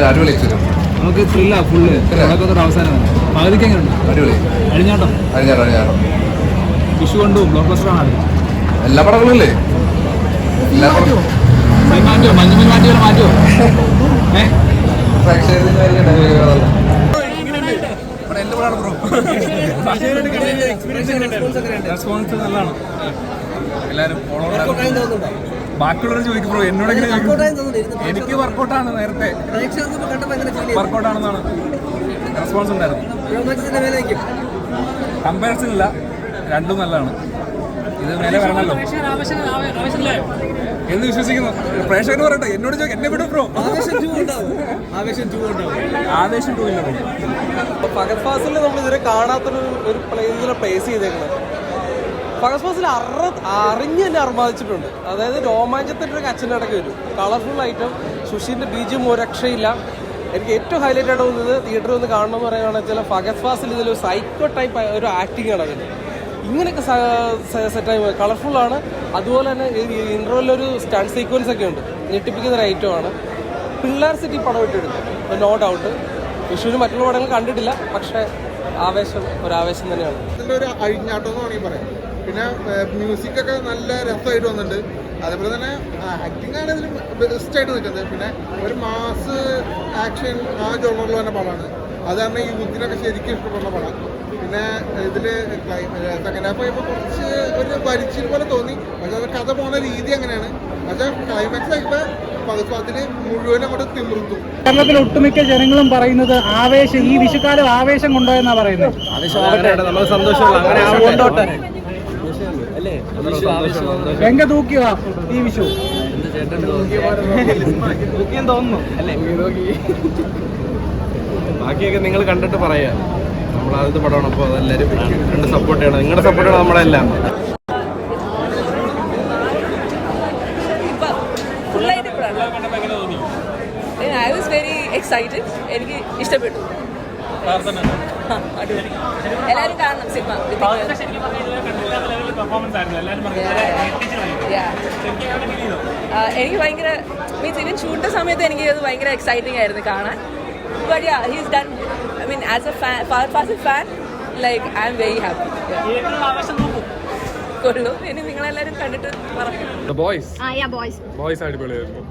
അടിപൊളി നമുക്ക് ത്രില്ല ഫുള്ള് അവസാനം പകുതിക്ക് എങ്ങനെയുണ്ട്? അടിപൊളി അഴിഞ്ഞാട്ടം വിഷു കൊണ്ടും ബ്ലോക്ക് ബസ്റ്റർ ആണ്. എല്ലാ പടങ്ങളും അല്ലേ? എല്ലാ മാറ്റുമോ മഞ്ഞുമൽ മാറ്റിയോ മാറ്റുമോ? റെസ്പോൺസ് നല്ലതാണ്. എല്ലാവരും ബാക്കിയുള്ളവർ ചോദിക്കും ബ്രോ, എന്നോട് എനിക്ക് വർക്കൗട്ടാണ്. നേരത്തെ വർക്കൗട്ടാണെന്നാണ് റെസ്പോൺസ് ഉണ്ടായിരുന്നു. കമ്പാരിസൺ ഇല്ല, രണ്ടും നല്ലതാണ്. ഇത് മേലെ വരണല്ലോ എന്ന് വിശ്വസിക്കുന്നു. പ്രേക്ഷകർ പറയട്ടെ, എന്നോട് എന്നെ വിടും ബ്രോ. ആവേശം 2 ഇല്ല. ഫഹദ് ഫാസിൽ നമ്മൾ ഇതുവരെ കാണാത്തൊരു പ്ലേസ് ചെയ്തേക്കുന്നത്. ഫഹദ് ഫാസിൽ അറിഞ്ഞ് തന്നെ അർമാദിച്ചിട്ടുണ്ട്. അതായത് രോമാഞ്ചത്തിൻ്റെ ഒരു കച്ചൻ്റെ ഇടയ്ക്ക് വരും. Colourful item. സുഷീൻ്റെ ബീജും ഒരു രക്ഷയില്ല. എനിക്ക് ഏറ്റവും ഹൈലൈറ്റ് ആയിട്ട് തോന്നുന്നത് തിയേറ്ററിൽ ഒന്ന് കാണണമെന്ന് പറയുകയാണെന്ന് വെച്ചാൽ ഫഹദ് ഫാസിൽ ഇതിലൊരു സൈക്കോ ടൈപ്പ് ഒരു ആക്ടിങ് ആണ് അതിന്. ഇങ്ങനെയൊക്കെ സെറ്റായി കളർഫുള്ളാണ്. അതുപോലെ തന്നെ ഇൻട്രോയിലൊരു സ്റ്റണ്ട് സീക്വൻസ് ഒക്കെ ഉണ്ട്. ഞെട്ടിപ്പിക്കുന്ന ഒരു ഐറ്റമാണ്. പിള്ളേർ സിറ്റി പടം ഇട്ടെടുക്കും, നോ ഡൗട്ട്. വിഷുവിന് മറ്റുള്ള പടങ്ങൾ കണ്ടിട്ടില്ല, പക്ഷേ ഒരാവേശം തന്നെയാണ്. ഇതിൻ്റെ ഒരു അഴിഞ്ഞാട്ടം എന്ന് വേണമെങ്കിൽ പറയാം. പിന്നെ മ്യൂസിക്കൊക്കെ നല്ല രസമായിട്ട് വന്നിട്ടുണ്ട്. അതേപോലെ തന്നെ ആക്ടിങ് ആണ് ഇതിൽ ബെസ്റ്റായിട്ട് നിൽക്കുന്നത്. പിന്നെ ഒരു മാസ് ആക്ഷൻ ആ ജോണറിൽ തന്നെ പടമാണ്. അത് കാരണം ഈ യൂത്തിനൊക്കെ ശരിക്കും ഇഷ്ടപ്പെടുന്ന പടം. പിന്നെ ഇതിൽ സെക്കൻഡ് ഹാഫ് ആയപ്പോൾ കുറച്ച് ഒരു പരിച്ചിൽ പോലെ തോന്നി. പക്ഷേ അത് കഥ പോണ രീതി അങ്ങനെയാണ്. പക്ഷേ ക്ലൈമാക്സ് ആയപ്പോൾ പതിപ്പാത്തിന് മുഴുവൻ അങ്ങോട്ട് തിമിർത്തു. കേരളത്തിലെ ഒട്ടുമിക്ക ജനങ്ങളും പറയുന്നത് ആവേശം, ഈ വിഷുക്കാലം ആവേശം കൊണ്ടുപോയെന്നാ പറയുന്നത്. എങ്ക തൂക്കിയോ ഈ വിഷു തോന്നുന്നു അല്ലേ? ബാക്കിയൊക്കെ നിങ്ങൾ കണ്ടിട്ട് പറയാ. നമ്മളാദ്യത്തെ പടമാണ്, അപ്പോൾ അതെല്ലാവരും കണ്ട് സപ്പോർട്ട് ചെയ്യണം. നിങ്ങളുടെ സപ്പോർട്ടാണ് നമ്മളെല്ലാം. I was very excited. എനിക്ക് ഇഷ്ടപ്പെട്ടു. എല്ലാവരും കാണണം സിനിമ. എനിക്ക് ഭയങ്കര മീൻസ് ഇവൻ ഷൂട്ടിന്റെ സമയത്ത് എനിക്ക് അത് ഭയങ്കര എക്സൈറ്റിംഗ് ആയിരുന്നു കാണാൻ. But yeah, he's done. I mean, as a fan, Fahad Fasil fan, like I'm very happy. കൊള്ളു. ഇനി നിങ്ങളെല്ലാവരും കണ്ടിട്ട് പറഞ്ഞു. ബോയ്സ് അടിപൊളിയായിരുന്നു.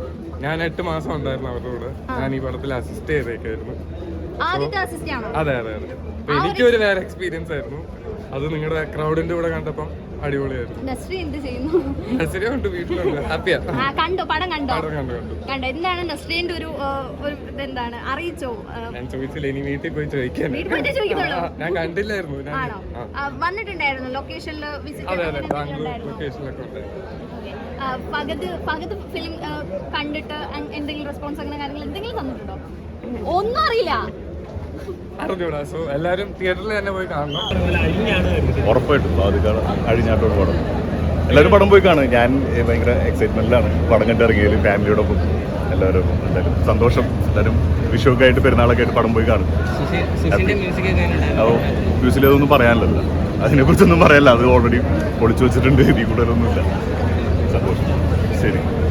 ഞാൻ 8 മാസം ഉണ്ടായിരുന്നു അവരുടെ കൂടെ. ഞാൻ ഈ പടത്തിൽ അസിസ്റ്റ് ചെയ്തേക്കായിരുന്നു. അതെ. എനിക്കൊരു വേറെ എക്സ്പീരിയൻസ് ആയിരുന്നു. അത് നിങ്ങളുടെ ക്രൗഡിന്റെ കൂടെ കണ്ടപ്പം അടിപൊളിയായിരുന്നു. നസ്രിയ ഉണ്ട്, വീട്ടിലുണ്ട്. ഹാപ്പിയാ. പടം കണ്ടു. എന്താണ് നസ്രീന്റെ ഒരു എന്താണ് അറിയിച്ചോ? ഞാൻ ചോദിച്ചില്ല, ഇനി വീട്ടിൽ പോയി ചോദിക്കാൻ. ഞാൻ കണ്ടില്ലായിരുന്നു. വന്നിട്ടുണ്ടായിരുന്നു ലൊക്കേഷനിൽ. അതെ, ബാംഗ്ലൂർ ലൊക്കേഷനിലൊക്കെ ഉണ്ടായിരുന്നു. പകത് ഫിലിം കണ്ടിട്ട് എന്തെങ്കിലും റെസ്പോൺസ് അങ്ങനെ കാര്യങ്ങൾ എന്തെങ്കിലും തന്നിട്ടുണ്ടോ? ഒന്നും അറിയില്ല. അറിഞ്ഞൂടാ. സോ എല്ലാവരും തിയേറ്ററിൽ തന്നെ പോയി കാണണം. ഉറപ്പായിട്ടും അഴിഞ്ഞാട്ടോട് പടം എല്ലാവരും പടം പോയി കാണും. ഞാൻ ഭയങ്കര എക്സൈറ്റ്മെന്റിലാണ് പടം കണ്ടിറങ്ങിയതിൽ. ഫാമിലിയോടൊപ്പം എല്ലാവരും എന്തായാലും സന്തോഷം. എല്ലാവരും വിഷുവൊക്കെ ആയിട്ട് പെരുന്നാളൊക്കെ ആയിട്ട് പടം പോയി കാണും. മ്യൂസിൽ അതൊന്നും പറയാനില്ലല്ലോ, അതിനെക്കുറിച്ചൊന്നും പറയാനില്ല. അത് ഓൾറെഡി പൊളിച്ചു വെച്ചിട്ടുണ്ട്. ഇതിൽ കൂടുതലൊന്നുമില്ല. സന്തോഷം. ശരി.